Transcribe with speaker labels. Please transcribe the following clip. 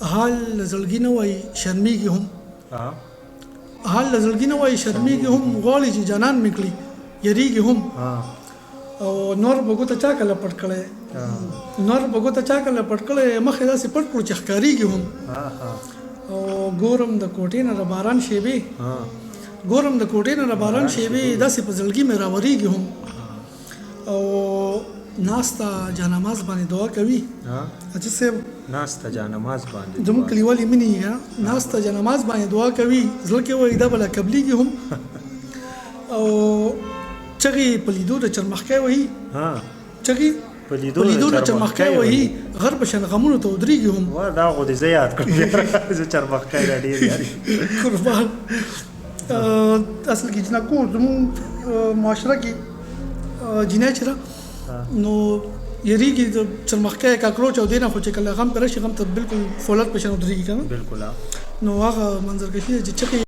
Speaker 1: حال زړګي نه وای شرمېږي هم
Speaker 2: ها
Speaker 1: حال زړګي نه وای شرمېږي هم غواړي چې جانان میکړي یریږي هم
Speaker 2: ها
Speaker 1: او نور بګو ته چا کله پټ کړي نور بګو ته چا کله پټ کړي مخې داسې پټ کړو چې ښکاریږي هم
Speaker 2: ها ها
Speaker 1: او ګورم د کوټې نه باران شیبې
Speaker 2: ها
Speaker 1: ګورم د کوټې نه باران شیبې داسې په زړګي مې راورېږي هم او ناستا جانماز باندې دعا کوي
Speaker 2: ها
Speaker 1: اجي صاحب
Speaker 2: ناستا جانماز باندې
Speaker 1: زموږ کلیوالي مینې ناستا جانماز باندې دعا کوي زړه کې وایي دا بله قبلېږي هم او چغې په لیدو د چرمخکی وهي
Speaker 2: ها
Speaker 1: چغې
Speaker 2: په
Speaker 1: په لیدو د چرمخکی وهي غر په شان غمونو ته ودرېږي هم
Speaker 2: وا دا خو دې زه یاد کړم زه چرمخکی را ډېر یاد
Speaker 1: قربان اصل کې جنکو زموږ معاشره کې جنۍ چې ده نو یریږي د چرمخکی کاکروچ او دې نه خو چې کله غم پرې شي غم ته بالکل فولاد په شان ودرېږي که نه
Speaker 2: بالکل
Speaker 1: نو هغه منظرکشي چې چغې